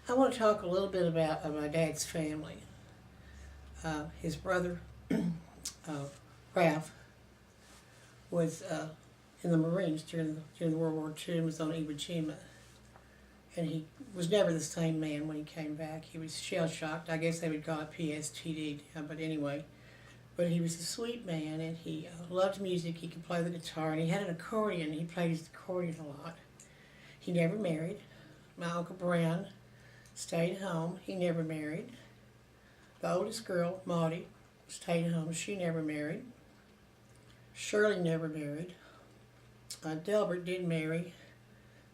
I want to talk a little bit about my dad's family. His brother, Ralph, was in the Marines during World War II and was on Iwo Jima. And he was never the same man when he came back. He was shell shocked. I guess they would call it PSTD, but anyway. But he was a sweet man, and he loved music. He could play the guitar, and he had an accordion. He played his accordion a lot. He never married. My Uncle Brown stayed home. He never married. The oldest girl, Maudie, stayed home. She never married. Shirley never married. Delbert did marry.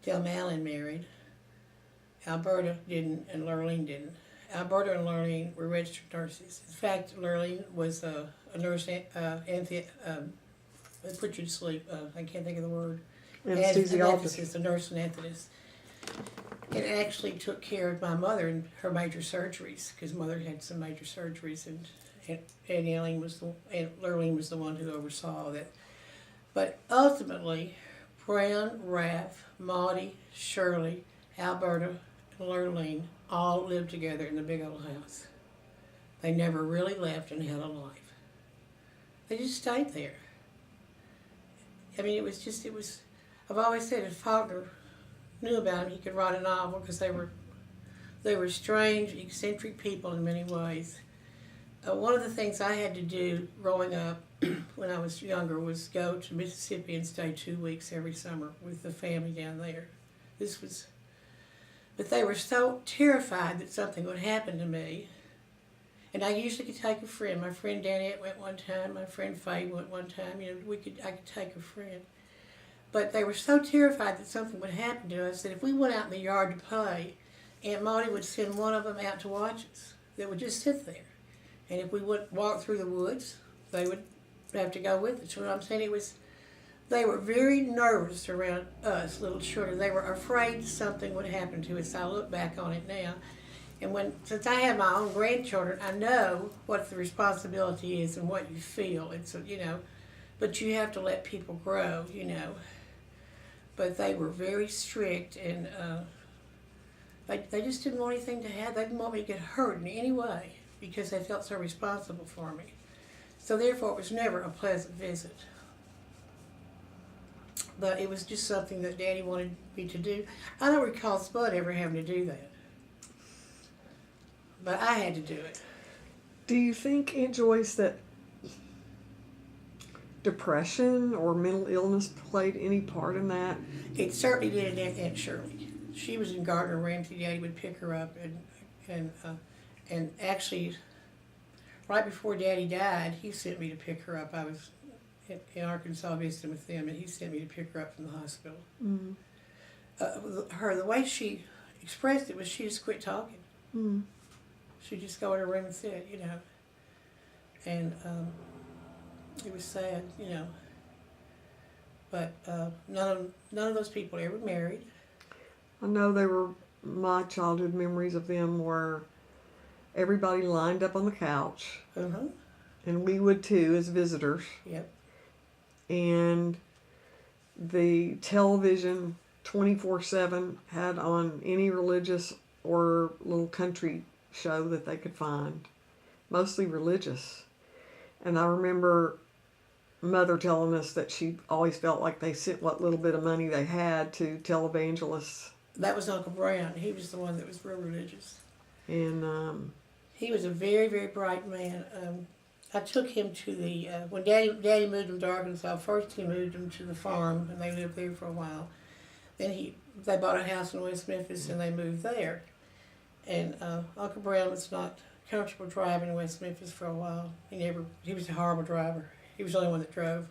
Del Mallon married. Alberta didn't, and Lurleen didn't. Alberta and Lurleen were registered nurses. In fact, Lurleen was a nurse, they put you to sleep, I can't think of the word. Anesthesiologist. A nurse anesthetist. And actually took care of my mother in her major surgeries, because Mother had some major surgeries, and Lurleen was the one who oversaw that. But ultimately, Brown, Raph, Maudie, Shirley, Alberta, and Lurleen all lived together in the big old house. They never really left and had a life. They just stayed there. I mean, I've always said if Faulkner knew about him, he could write a novel, because they were strange, eccentric people in many ways. One of the things I had to do growing up when I was younger was go to Mississippi and stay 2 weeks every summer with the family down there. But they were so terrified that something would happen to me. And I usually could take a friend. My friend Danette went one time. My friend Faye went one time. I could take a friend. But they were so terrified that something would happen to us that if we went out in the yard to play, Aunt Maudie would send one of them out to watch us. They would just sit there. And if we would walk through the woods, they would have to go with us. You know what I'm saying? They were very nervous around us, little children. They were afraid something would happen to us. I look back on it now. And since I have my own grandchildren, I know what the responsibility is and what you feel. And so, but you have to let people grow, But they were very strict, and they just didn't want anything to happen. They didn't want me to get hurt in any way, because they felt so responsible for me. So therefore, it was never a pleasant visit. But it was just something that Daddy wanted me to do. I don't recall Spud ever having to do that. But I had to do it. Do you think, Aunt Joyce, that depression or mental illness played any part in that? It certainly did in Aunt Shirley. She was in Gardner Ramsay. Daddy would pick her up, and actually, right before Daddy died, he sent me to pick her up. I was in Arkansas visiting with them, and he sent me to pick her up from the hospital. Mm. The way she expressed it was she just quit talking. Mm. She'd just go in her room and sit, and it was sad, But none of those people ever married. I know my childhood memories of them were everybody lined up on the couch. Uh-huh. And we would too, as visitors. Yep. And the television 24/7 had on any religious or little country show that they could find, mostly religious. And I remember Mother telling us that she always felt like they sent what little bit of money they had to televangelists. That was Uncle Brown. He was the one that was real religious. And he was a very, very bright man. I took him to when Daddy moved him to Arkansas. First he moved him to the farm, and they lived there for a while. Then they bought a house in West Memphis, and they moved there. And Uncle Brown was not comfortable driving in West Memphis for a while. He was a horrible driver. He was the only one that drove.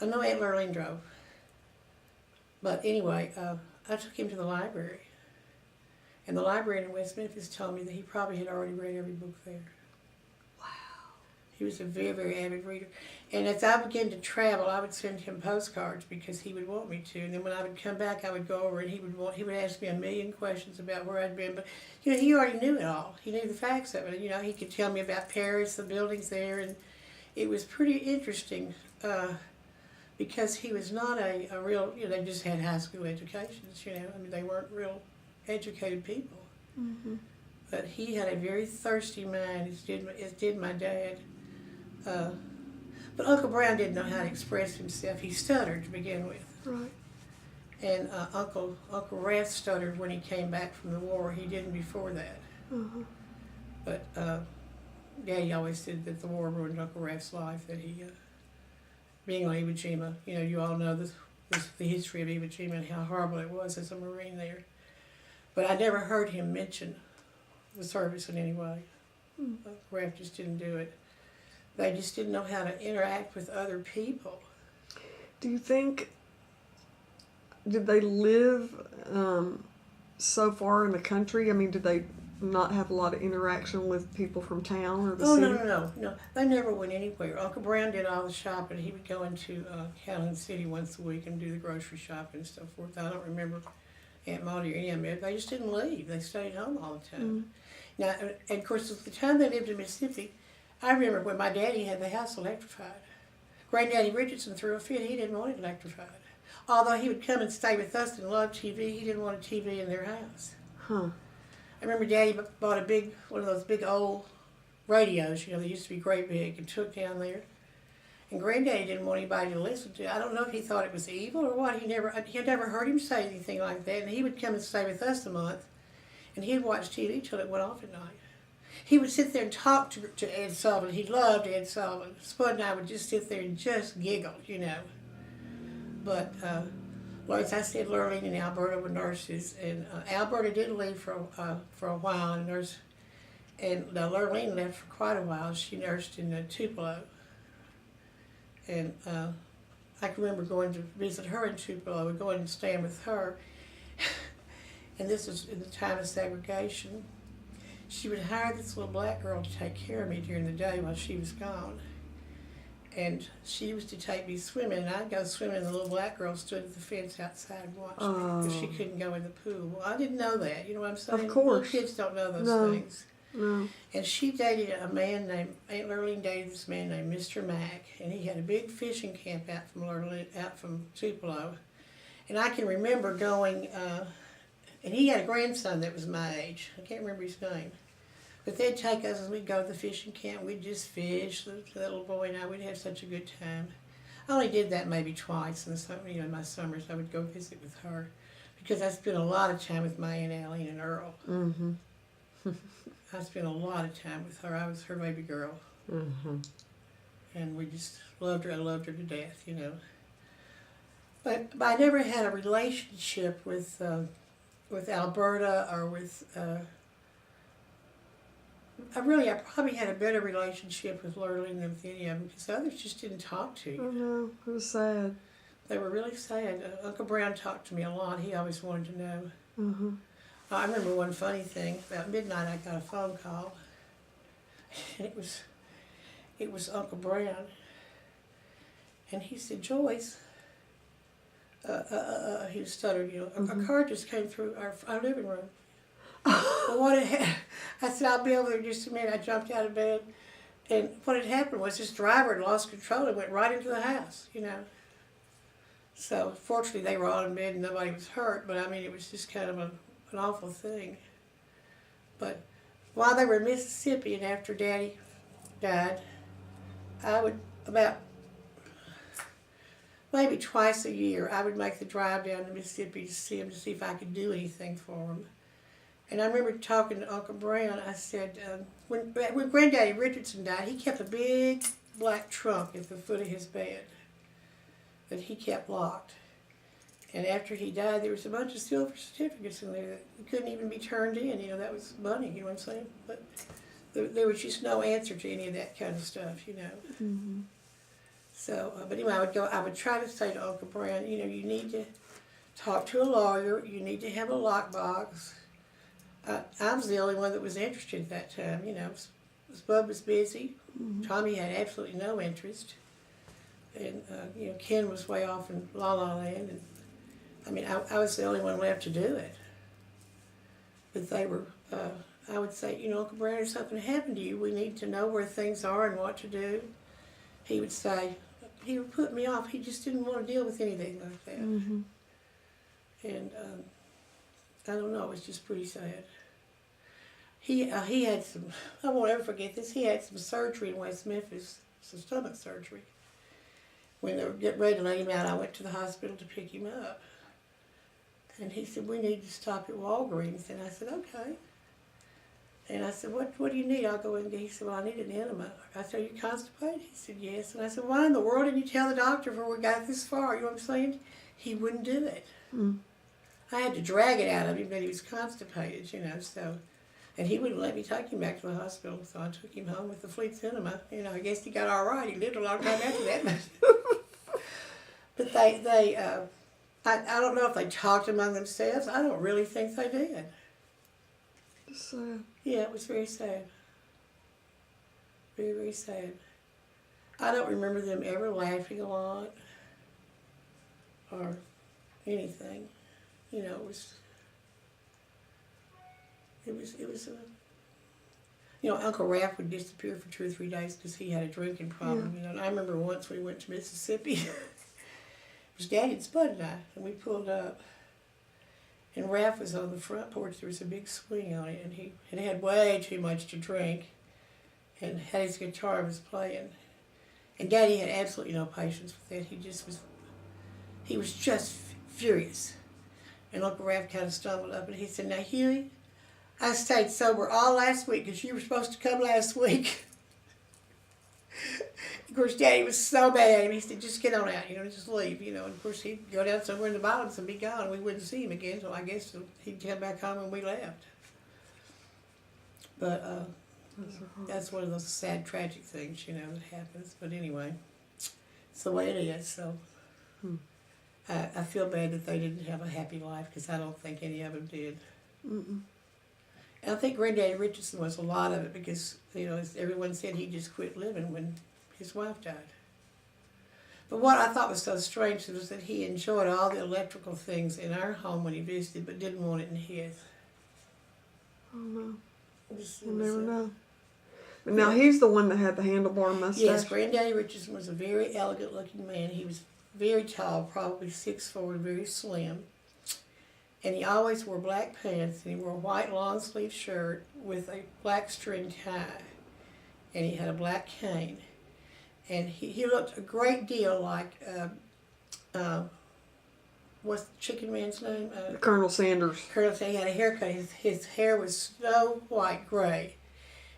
I know Aunt Lurleen drove. But anyway, I took him to the library. And the librarian in West Memphis told me that he probably had already read every book there. wow. He was a very, very avid reader. And as I began to travel, I would send him postcards because he would want me to. And then when I would come back, I would go over and he would ask me a million questions about where I'd been. But, he already knew it all. He knew the facts of it. He could tell me about Paris, the buildings there. And it was pretty interesting because he was not a real, they just had high school educations, they weren't real educated people. But he had a very thirsty mind, as did my dad. But Uncle Brown didn't know how to express himself. He stuttered to begin with. Right. And Uncle Rath stuttered when he came back from the war. He didn't before that. But Daddy always said that the war ruined Uncle Rath's life, that he, being on Iwo Jima, you all know the history of Iwo Jima and how horrible it was as a Marine there. But I never heard him mention the service in any way. Rath just didn't do it. They just didn't know how to interact with other people. Do you think, did they live so far in the country? I mean, did they not have a lot of interaction with people from town or the city? No. They never went anywhere. Uncle Brown did all the shopping. He would go into Calhoun City once a week and do the grocery shopping and so forth. I don't remember Aunt Maudie or any of them. They just didn't leave. They stayed home all the time. Now, and of course, at the time they lived in Mississippi, I remember when my daddy had the house electrified. Granddaddy Richardson threw a fit. He didn't want it electrified. Although he would come and stay with us and love TV, he didn't want a TV in their house. Huh. I remember Daddy bought one of those big old radios, they used to be great big, and took down there. And Granddaddy didn't want anybody to listen to it. I don't know if he thought it was evil or what. He had never heard him say anything like that. And he would come and stay with us a month, and he'd watch TV till it went off at night. He would sit there and talk to Ed Sullivan. He loved Ed Sullivan. Spud and I would just sit there and just giggle, But, like I said, Lurleen and Alberta were nurses, and Alberta did leave for a while and nurse, and Lurleen left for quite a while. She nursed in Tupelo, and I can remember going to visit her in Tupelo. We'd go in and stand with her, and this was in the time of segregation. She would hire this little black girl to take care of me during the day while she was gone. And she was to take me swimming, and I'd go swimming, and the little black girl stood at the fence outside and watched me because she couldn't go in the pool. Well, I didn't know that, you know what I'm saying? Of course. Little kids don't know those things. No. And she dated a man named, Aunt Lurleen dated this man named Mr. Mack, and he had a big fishing camp out from Tupelo. And I can remember going, and he had a grandson that was my age. I can't remember his name. But they'd take us and we'd go to the fishing camp. We'd just fish. The little boy and I, we'd have such a good time. I only did that maybe twice in the summer. In my summers, I would go visit with her because I spent a lot of time with my Aunt Allie and Earl. I spent a lot of time with her. I was her baby girl. And we just loved her. I loved her to death, But I never had a relationship with Alberta or with... I probably had a better relationship with Lurleen than with any of them because others just didn't talk to you. Oh no, it was sad. They were really sad. Uncle Brown talked to me a lot. He always wanted to know. I remember one funny thing. About midnight, I got a phone call, and it was Uncle Brown, and he said, "Joyce," he stuttered, a car just came through our living room. Well, what had happened, I said, "I'll be over there in just a minute." I jumped out of bed, and what had happened was this driver had lost control and went right into the house, So, fortunately, they were all in bed and nobody was hurt, but I mean, it was just kind of an awful thing. But while they were in Mississippi and after Daddy died, I would, about maybe twice a year, I would make the drive down to Mississippi to see him, to see if I could do anything for him. And I remember talking to Uncle Brown. I said, when Granddaddy Richardson died, he kept a big black trunk at the foot of his bed that he kept locked. And after he died, there was a bunch of silver certificates in there that couldn't even be turned in. That was money, you know what I'm saying? But there was just no answer to any of that kind of stuff, So, but anyway, I would try to say to Uncle Brown, you need to talk to a lawyer. You need to have a lockbox. I was the only one that was interested at that time, Bub was busy. Tommy had absolutely no interest. And, Ken was way off in La La Land. And, I mean, I was the only one left to do it. But they were, I would say, Uncle Brown, if something happened to you, we need to know where things are and what to do. He would say, he would put me off. He just didn't want to deal with anything like that. And, I don't know, it was just pretty sad. he had some, I won't ever forget this, he had some surgery in West Memphis, some stomach surgery. When they were getting ready to let him out, I went to the hospital to pick him up. And he said, we need to stop at Walgreens. And I said, okay. And I said, what do you need? I'll go in and get. He said, well, I need an enema. I said, are you constipated? He said, yes. And I said, why in the world didn't you tell the doctor before we got this far? You know what I'm saying? He wouldn't do it. Mm. I had to drag it out of him that he was constipated, you know, so. And he wouldn't let me take him back to the hospital, so I took him home with the Fleet's enema. You know, I guess he got all right. He lived a long time after that. But I don't know if they talked among themselves. I don't really think they did. Sad. Yeah, it was very sad. Very, very sad. I don't remember them ever laughing a lot or anything. You know, it was you know, Uncle Ralph would disappear for 2 or 3 days because he had a drinking problem. Yeah. You know, and I remember once we went to Mississippi. It was Daddy and Spud and I, and we pulled up. And Ralph was on the front porch. There was a big swing on it, and he had way too much to drink, and had his guitar was playing. And Daddy had absolutely no patience with that. He was just furious. And Uncle Ralph kind of stumbled up, and he said, now, Huey, I stayed sober all last week because you were supposed to come last week. Of course, Daddy was so mad at him. He said, just get on out, you know, just leave, you know. And of course, he'd go down somewhere in the bottoms and be gone. We wouldn't see him again, so I guess he'd come back home and we left. But that's one of those sad, tragic things, you know, that happens. But anyway, it's the way it is, so. I feel bad that they didn't have a happy life because I don't think any of them did. Mm-mm. And I think Granddaddy Richardson was a lot of it because, you know, as everyone said, he just quit living when his wife died. But what I thought was so strange was that he enjoyed all the electrical things in our home when he visited, but didn't want it in his. Oh, no. You You'll never know. But now he's the one that had the handlebar mustache? Yes, Granddaddy Richardson was a very elegant-looking man. He was very tall, probably 6'4", very slim. And he always wore black pants, and he wore a white long-sleeve shirt with a black string tie. And he had a black cane. And he looked a great deal like, what's the chicken man's name? Colonel Sanders. Colonel Sanders. He had a haircut. His hair was snow white gray.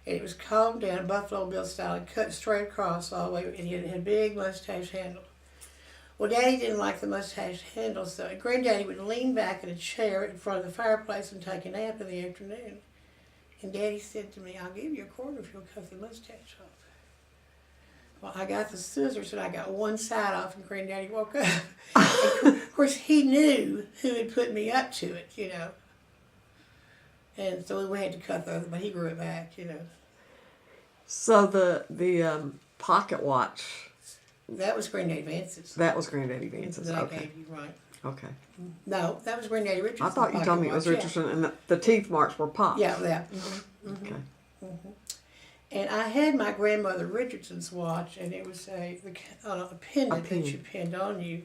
And it was combed down, Buffalo Bill style, and cut straight across all the way. And he had a big mustache handle. Well, Daddy didn't like the mustache handle, so Granddaddy would lean back in a chair in front of the fireplace and take a nap in the afternoon. And Daddy said to me, I'll give you $quarter if you'll cut the mustache off. Well, I got the scissors and I got one side off, and Granddaddy woke up. And of course, he knew who had put me up to it, you know. And so we had to cut the other, but he grew it back, you know. So the pocket watch. That was Granddaddy Vance's. That was Granddaddy Vance's. That I Okay. gave you, right. Okay. No, that was Granddaddy Richardson. I thought you told me it was Richardson, and the teeth marks were popped. Yeah, that. Mm-hmm. Okay. Mm-hmm. And I had my grandmother Richardson's watch, and it was a pendant that you pinned on you.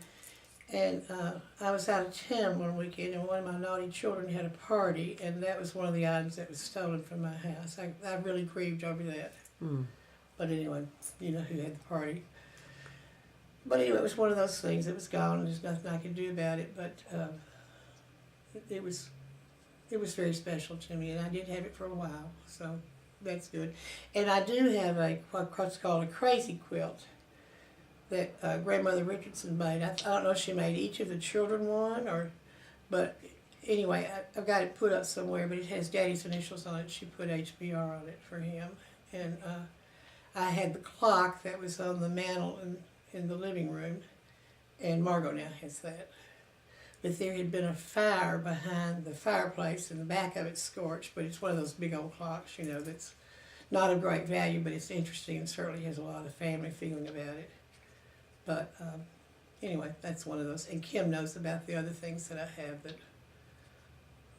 And I was out of town one weekend, and one of my naughty children had a party, and that was one of the items that was stolen from my house. I really grieved over that. Mm. But anyway, you know who had the party. But anyway, it was one of those things. It was gone, and there's nothing I could do about it. But it was very special to me, and I did have it for a while, so that's good. And I do have what's called a crazy quilt that Grandmother Richardson made. I don't know if she made each of the children one, but anyway, I've got it put up somewhere, but it has Daddy's initials on it. She put HBR on it for him. And I had the clock that was on the mantle in the living room, and Margot now has that. But there had been a fire behind the fireplace, and the back of it's scorched, but it's one of those big old clocks, you know, that's not of great value, but it's interesting and certainly has a lot of family feeling about it. But anyway, that's one of those. And Kim knows about the other things that I have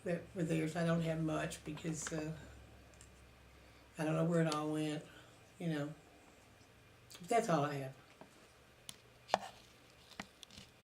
that were theirs. I don't have much because I don't know where it all went, you know. But that's all I have.